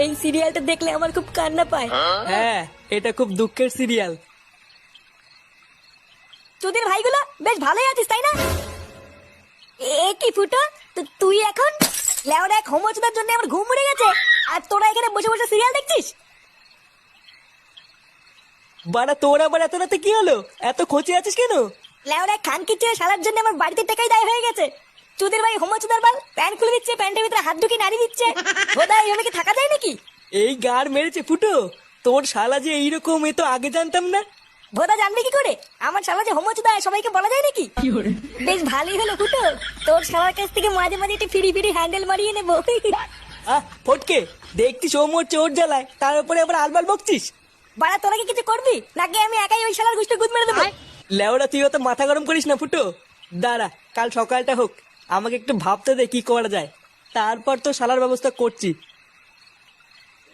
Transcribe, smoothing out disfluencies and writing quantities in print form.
এই সিরিয়ালটা দেখলে আমার খুব কান্না পায়। হ্যাঁ, এটা খুব দুঃখের সিরিয়াল। তোদের ভাইগুলো বেশ ভালোই আছিস তাই না? এ কি ফুটো, তুই এখন লেওরা এক হোমোচোদার জন্য আমার ঘুম উড়ে গেছে, আর তোরা এখানে বসে বসে সিরিয়াল দেখছিস? বাড়া তোর আবার এত রাতে কি হলো? এত খোঁচে আছিস কেন? লেওরা খানকির ছেলে শালার জন্য আমার বাড়িতে টাকাই দায় হয়ে গেছে। তোদের ভাই হোমোচোদার বাল প্যান্ট খুলে দিচ্ছে, প্যান্টের ভিতরে হাত ঢুকিয়ে নাড়ি দিচ্ছে। বোধহয় এইভাবে কি থাকা যায় নাকি? এই গার মেরেছে ফুটো, তোর শালা যে এইরকম, এ তো আগে জানতাম না। ভোদা জানবে কি করে আমার শালা যে হোমোচোদা সবাইকে বলা যায় নাকি? বেশ ভালোই হলো ফুটো, তোর শালার কাছ থেকে মাঝে মাঝে একটু ফিরি ফিরি হ্যান্ডেল মারিয়ে নেবো। ফটকে, দেখতিস ও মোর চোর জ্বালায়, তার উপরে আবার আলবাল বকছিস। বাড়া তোরা কি কিছু করবি নাকি আমি একাই ওই শালার গুষ্টি গুদ মেরে দেবো? লেওড়া তুই অত মাথা গরম করিস না ফুটো। দাঁড়া, কাল সকালটা হোক, আমাকে একটু ভাবতে দে কি করা যায়, তারপর তো শালার ব্যবস্থা করছি।